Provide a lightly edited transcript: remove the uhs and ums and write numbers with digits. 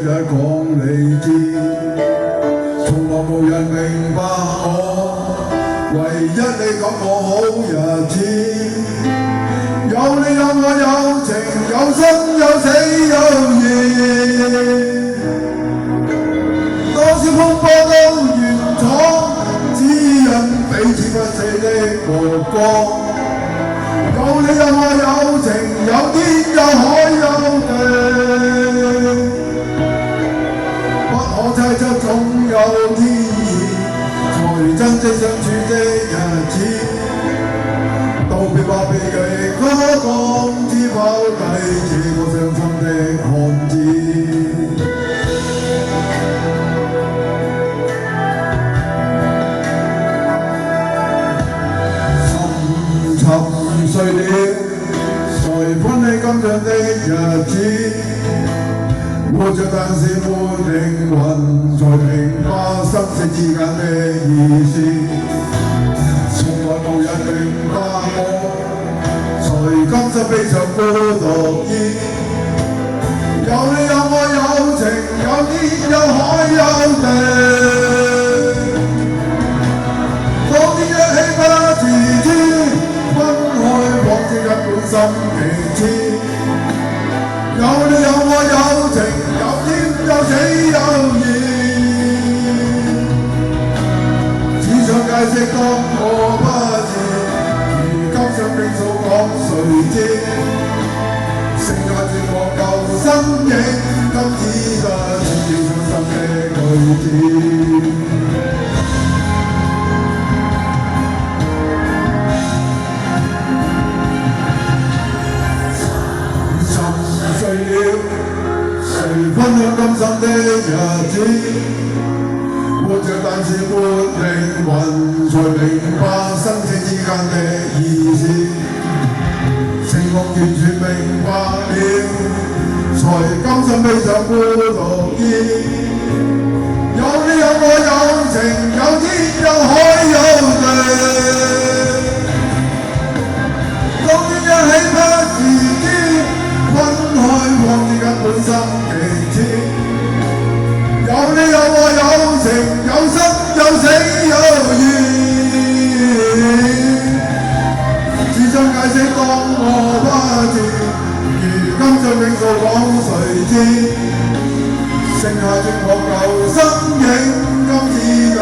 日講你知，從來無人明白我，唯一你給我好日子。有你有我有情有生有死有義，多少風波都願闖，只因彼此不死的目光。有你有我有情有天有海有地，不可猜測總有天意，才珍惜相處的日子。道別話別離可講，只拋低這個傷心的漢子。沉睡了，誰歡喜今日的日子？活着但是沒靈魂，才明白生死之間的意思。從來無人明白我，才甘心悲傷孤獨意。有你有我有情有天有海有地，當天一起不自知，分開往事根本心極痴。有你有我有情有天有死有義，只想解釋當我不是，如今想傾訴講誰知？剩下絕望舊身影，今只得千幾傷心的句子。分享今生的日子，活着但是沒靈魂，才明白生死之間的意思。情況完全明白了，才甘心悲傷孤獨意。有你有我有情有天有海有地，當天一起不自知，分開往事根本心極痴。有你有我有情有生有死有義，只想解釋當我不知，如今想傾訴講誰知？剩下絕望舊身影，今只得